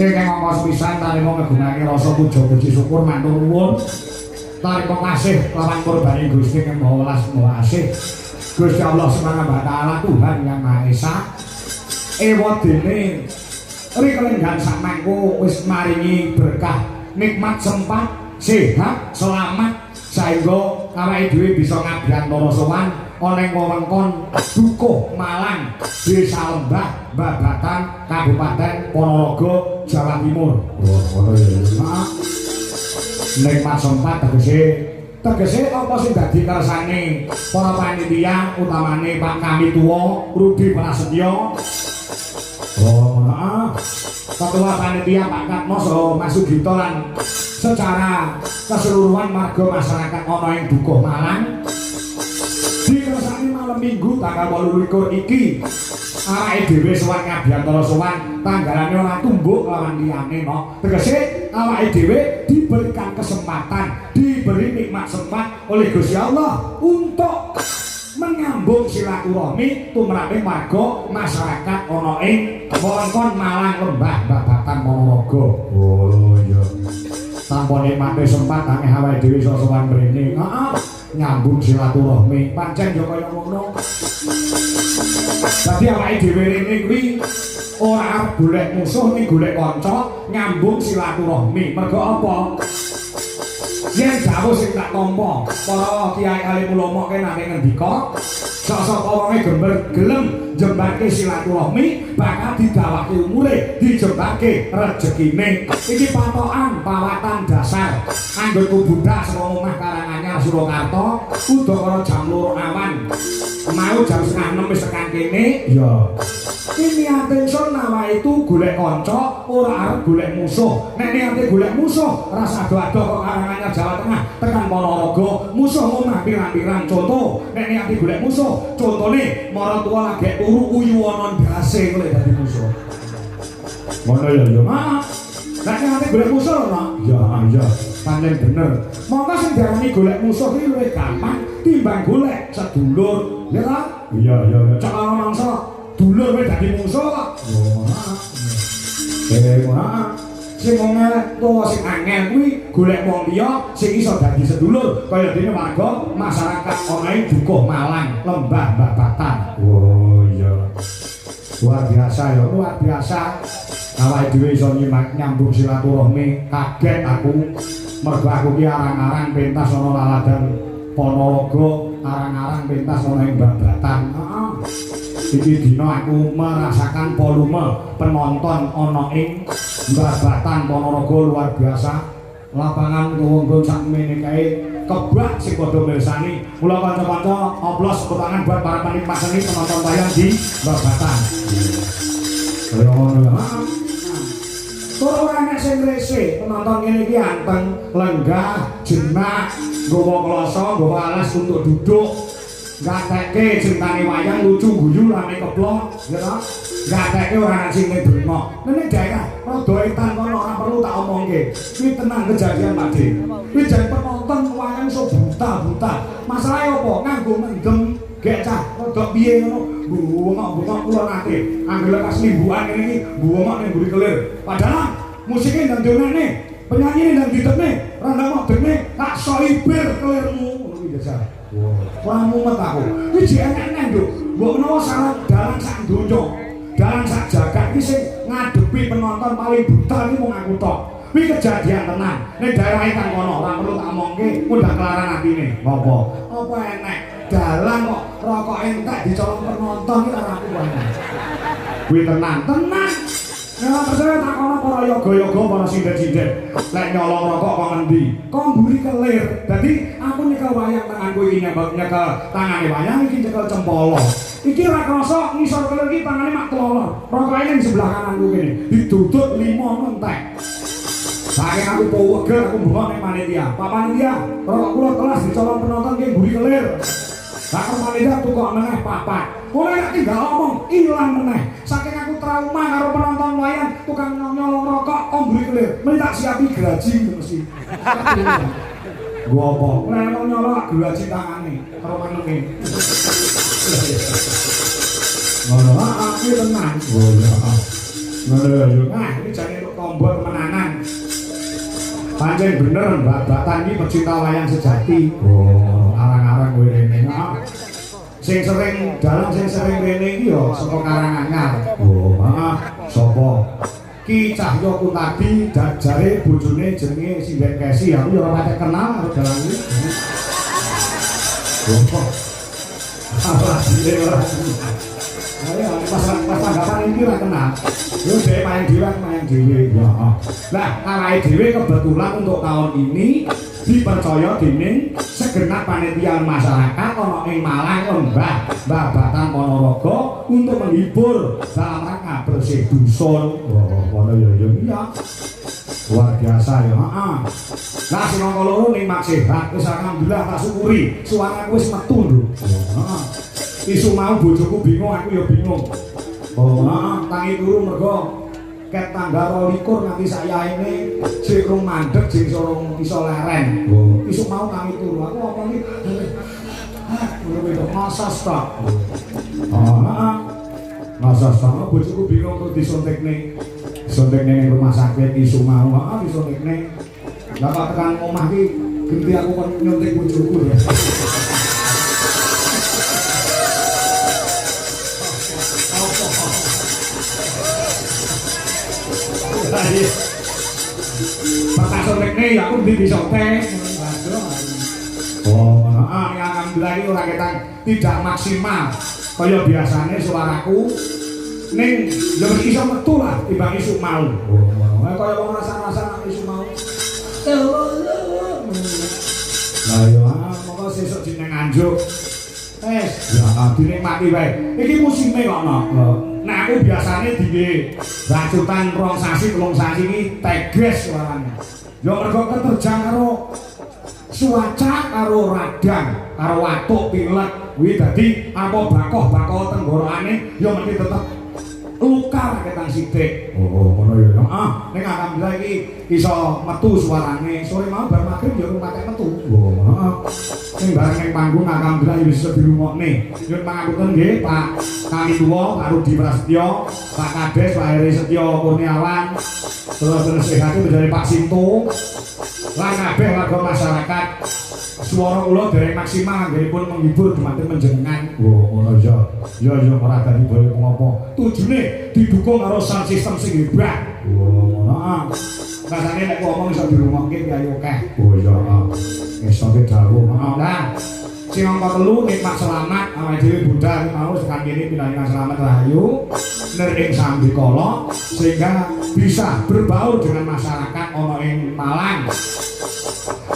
Ing ngongkos pisan tarima ngegunake rasa puja puji syukur matur nuwun. Tarima kasih lawan kurbane Gusti Kang Maha Welas Maha Asih. Gusti Allah Subhanahu wa taala Tuhan yang Maha Esa. Ewadene rikelenggan samangku wis maringi berkah, nikmat sempat, sehat, selamat sehingga awake dhewe bisa ngabrantara sowan ana ing wewengkon Dukuh Malang, Desa Lembah, Babatan, Kabupaten Ponorogo, Jawa Timur. Ngono ya. Nikmat sempat tegese apa sing dadi kersane para panitia utamane Pak Kami Tuwa Rudi Prasetyo. Ketua panitia Pak Katmoso Mas Sugito lan secara keseluruhan marga masyarakat ana ing Dukuh Malang. Dikersani malam Minggu tanggal 28 iki awake dhewe sowan ngabyantara sowan tanggalane ora tumbuk lawan liyane no. Tegese awake dhewe diberikan kesempatan, diberi nikmat sempat oleh Gusti Allah untuk menyambung silaturahmi tumraping warga masyarakat ana ing wewengkon Malang Lembah Babatan Ponorogo. Oh iya. Tanpa nikmate sempat angeh awake dhewe iso sowan mrene. Heeh. Nyambung silaturahmi pancen yo kaya ngono. Dadi awake dhewe rene kuwi ora golek musuh ning golek kanca, nyambung silaturahmi. Mergo apa? Yen dawuh sing tak tampa, para kiai alim ulama nate ngendika, sok-sok wonge gelem jembake silaturahmi bakal didawake umure, dijembake rezekine. Iki patokan pawatan dasar. Anggonku budhak saka omah Karanganyar Surakarta, udakara jam 2 awan. Mau jam 5:30 wis tekan kene, ya. Ini ate ingsun nawa itu golek kanca, ora arep golek musuh. Nek niate golek musuh, rasa ado-ado kok Karanganyar Jawa Tengah tekan Ponorogo, musuh omah pirang-pirang. Contoh, nek niate golek musuh, contone maratuwa lagi turu uyuwana ndase kowe dadi musuh. Ngono ya ya, Mak. Nek niate golek musuh ora? Ya, ya. Pancen bener. Monggo sing diarani golek musuh iki luwih gampang timbang golek sedulur. Ya ta? Iya, iya. Cak ana mangsa dulur kowe dadi musuh kok. Sing tuwa sing angel kuwi golek wong liya sing iso dadi sedulur kaya dene warga masyarakat ana ing Dukuh Malang, Lembah Babatan. Oh iya. Luar biasa ya, luar biasa. Awake dhewe iso nyambung silaturahmi, kaget aku. Mergo aku ki arang-arang pentas ana Laladan Ponorogo, arang-arang pentas ana ing Babatan. Iki dina aku merasakan volume penonton ana ing Babatan Ponorogo luar biasa. Lapangan ngunggun sakmene kae kebak sing padha mirsani. Mula kanca-kanca oplos tepuk tangan buat para penikmat seni penonton wayang di Babatan. Kaya ngono ya. Tur ora nek sing rese penonton ngene iki anteng, lenggah, jenak, nggawa kloso, nggawa alas untuk duduk. Gatekke critane wayang lucu guyu rame keblok, ya ta? Gatekke ora sing ndonga. Nene daerah rada etan kono ora perlu tak omongke. Kuwi tenang kejadian Pak De. Kuwi jan penonton wayang iso buta-buta. Masalahe apa? Nganggo mendem gek cah rada piye ngono. Bungok-bungok kula nate. Anggere pas limbukan ngene iki bungok ning mburi kelir. Padahal musiknya ndang dionene, penyanyine ndang ditepne, randang moderne tak soibir kelirmu ngono iki jajal. Wah, mumet aku. Iki jek enek-enek, Nduk. Mbok menawa salah dalan sak donya, dalan sak jagat iki sing ngadepi penonton paling buta iki mung aku tok. Kuwi kejadian tenan. Ning daerah kan kono ora perlu tak omongke, mudah kelaran atine. Ngopo? Apa enek dalan kok rokok entek dicolong penonton iki ora aku wae. Kuwi tenan. Nek percaya tak ana para yoga-yoga para sindet-sindet. Lek nyolong rokok kok ngendi? Kok mburi kelir. Dadi aku nyekel wayang tanganku iki nyekel tangane wayang iki nyekel cempala. Iki ora krasa ngisor kelir iki tangane mak kelolor. Rokoke ning sebelah kananku kene. Didudut 5 entek. Saking aku powegel aku mbengok ning panitia. Pak panitia, rokok kula kelas dicolong penonton ki mburi kelir. Lah panitia tukok meneh papat. Ora nek tinggal omong ilang meneh. Saking aku trauma karo penonton wayang tukang nyolong rokok ombri kelir. Mesti tak siapi graji mesti. Gua apa? Nek nyolong graji tangane karo manenge. Ngono iki tenang. Oh ya. Ngono yo. Nah, iki jane untuk tombol kemenangan. Pancen bener Mbak iki pecinta wayang sejati. Oh, arang-arang kowe rene. Sing sering dalang sing sering rene iki yo saka Karanganyar. Oh, heeh. Sapa? Ki Cahyo Kuntadi jare bojone jenenge Sinden Kesi. Aku yo ora patek kenal karo dalang iki. Oh. Apa sih ora? Ayo pas tanggapan iki ora kenal. Yo dhek main dhewe ya. Lah awake dhewe kebetulan untuk tahun ini dipercaya dening segenap panitia masyarakat ana ing Malang Lembah Babatan Ponorogo untuk menghibur dalam rangka bersih dusun. Oh, ngono ya iya. Luar biasa ya, heeh. Lah sing angka loro ning mak sehat wis alhamdulillah tak syukuri. Suaraku wis metu lho. Heeh. Isu mau bojoku bingung, aku ya bingung. Oh, heeh, tangi turu mergo ket tanggal 22 nanti saya ini sing rung mandeg sing iso leren. Oh, isu mau tangi turu. Aku apa iki? Ngono masas ta. Heeh. Masas ta bojoku bingung kok disuntikne. Suntikne ning rumah sakit isu mau, heeh disuntikne. Lah pak tekan omah iki genti aku kon nyuntik bojoku ya. Pak suntikne ya aku ndi disuntik. Oh, heeh alhamdulillah iki ora ketang tidak maksimal. Kaya biasane suaraku ning yo iso metu lah timbang isu mau. Oh, kaya wong rasa-rasa isu mau. Lah yo monggo sesuk jeneng anjuk. Ya dinikmati wae. Iki musime kok ono. Nah aku biasane dige racutan 2 sasi 3 sasi iki teges suarane. Yo mergo keterjang karo cuaca karo radang karo watuk pilek kuwi dadi apa bakoh-bakoh tenggorokane yo mesti tetep luka ketang sithik. Oh, ngono ya. Heeh, ning alhamdulillah iki iso metu suarane. Sore mau bar magrib ya patek metu. Oh, heeh. Sing bareng ning panggung alhamdulillah bisa dirungokne. Nyuwun pangapunten nggih Pak Kami Tuwa, Pak Rudi Prasetyo, Pak Kades, Pak Heri Setyo Kurniawan. Terus sehat menjadi Pak Sinto. Lan kabeh warga masyarakat. Suara kula dereng maksimal anggenipun menghibur dumateng panjenengan. Oh, ngono ya. Ya ora dadi boleh ngopo. Tujune didukung karo sound system sing hebat. Oh, ngono. Rasane nek ngomong iso dirungokke ki ayo akeh. Oh iya. Esok ke dawuh. Nah, sing angka 3 nikmat selamat awake dhewe budal mau sekan kene pindahingan selamat rahayu ner ing Sambikala sehingga bisa berbaur dengan masyarakat ana ing Malang.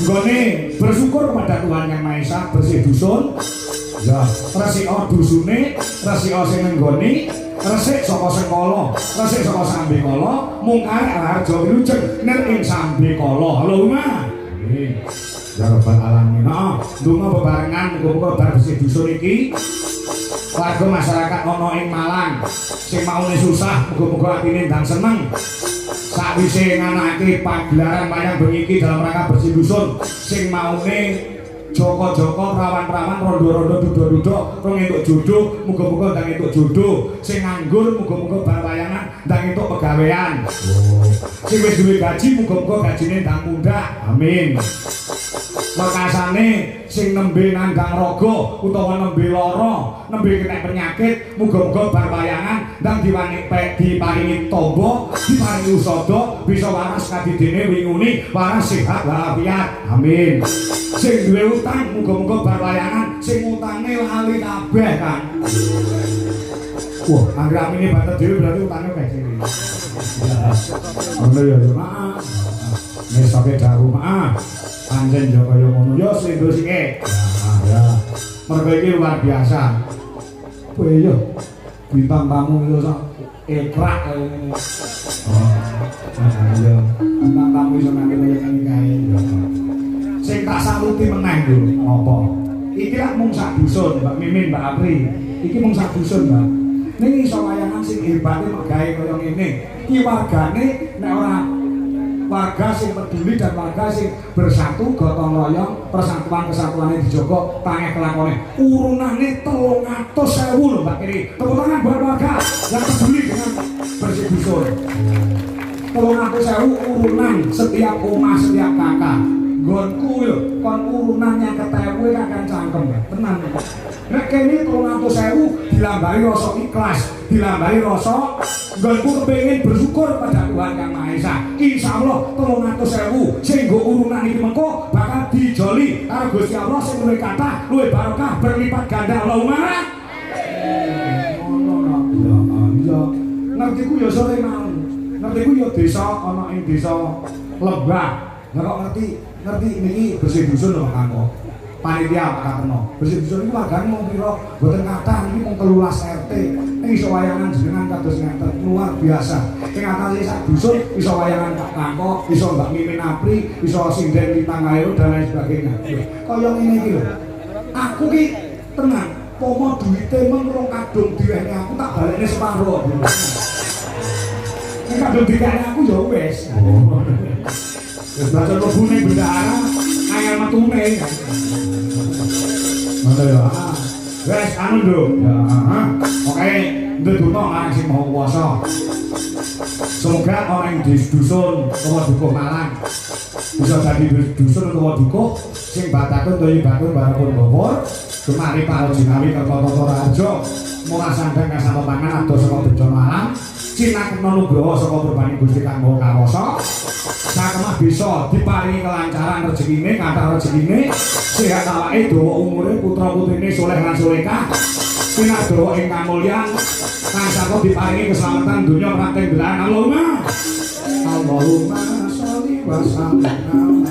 Nggone bersyukur kepada Tuhan Yang Maha Esa bersih dusun. Ya, resika dusune, resika sing nenggoni, resik saka Sekala, resik saka Sambikala, mung arek harja wilujeng ner ing Sambikala. Allahumma. Amin. Ya Rabbal Alamin. Heeh, ndonga bebarengan muga-muga bar bersih dusun iki warga masyarakat ana ing Malang sing maune susah muga-muga atine ndang seneng. Sakwise nganakake pagelaran wayang bengi iki dalam rangka bersih dusun sing maune Joko-joko, perawan-perawan, rondo-rondo, dudo-dudo, rong entuk jodoh, muga-muga ndang entuk jodoh. Sing nganggur, muga-muga bar wayangan ndang entuk pegawean. Sing wis duwe gaji, muga-muga gajine ndang mundhak. Amin. Wekasane sing nembe nandang raga utawa nembe lara, nembe kena penyakit, muga-muga bar wayangan ndang diparingi tamba, diparingi usada, bisa waras kadidene wingune, waras sehat walafiat. Amin. Sing duwe utang muga-muga bar wayangan sing utange lali kabeh kan. Wah, anggere amine batet dhewe berarti utange akeh dhewe. Ngono ya, maaf. Nek sampe dawuh maaf. Anjen yo kaya ngono yo sing sike. Ya. Mergo iki luar biasa. Kowe yo bintang tamu yo sak ekrak kaya ngene. Oh. Iya. Bintang tamu iso nang kene kae. Sing tak saluti meneh lho, apa? Iki lak mung sak dusun, Mbak Mimin, Mbak Apri. Iki mung sak dusun, Mbak. Ning iso wayangan sing hebate mek gawe kaya ngene. Iki wargane nek ora warga sing peduli dan warga sing bersatu gotong royong persatuan kesatuannya dijogo pangeh kelakone urunane 300.000 lho Mbak Kiri. Tepuk tangan buat warga yang peduli dengan bersih dusun. 300.000 urunan setiap omah setiap kakak. Gonku yo kon urunannya ketewu kakek cangkem ya tenan. Nek kene 300.000 dilambahi rasa ikhlas, dilambahi rasa gonku kepengin bersyukur pada Tuhan Yang Maha Esa. Insyaallah 300.000 sing nggo urunan iki mengko bakal dijoli karo Gusti Allah sing luwih kathah, luwih barokah, berlipat ganda. Allahumma iya. Ngerti ku yo sore mau. Ngerti ku yo desa ana ing desa Lembah. Lah kok ngerti niki bersih dusun lho Kang. Panitia Pak Kateno. Bersih dusun iku wargane mung pira? Mboten kathah niki mung 13 RT. Ning iso wayangan jenengan kados ngeten luar biasa. Ing atase sak dusun iso wayangan Pak Kangko, iso Mbak Mimin Apri, iso Sinden Lintang Ayu dan lain sebagainya. Kaya ngene iki lho. Aku ki tenang, pomo duwite mung 2 kadung diwenehi aku tak balekne separo. Nek kadung dikene aku ya wis. Wis baca lebune bendahara ayam matune. Ngono ya. Wes anu lho. Ya, oke, ndedonga marang sing Maha Kuwasa. Semoga orang di dusun utawa dukuh Malang bisa dadi dusun utawa dukuh sing batakun toyi batun barapun gopur kemari para jinawi kertata raja murah sandang kasama pangan adoh saka bencana alam cinakna nugraha saka berbani Gusti Kang Maha Kawasa sakemah bisa diparingi kelancaran rezekine kathah rezekine sehat awake dawa umure putra-putrine saleh lan salehah pinadoha ing kamulyan tansah diparingi keselamatan dunya pranting belahan Allahumma sholli wa sallim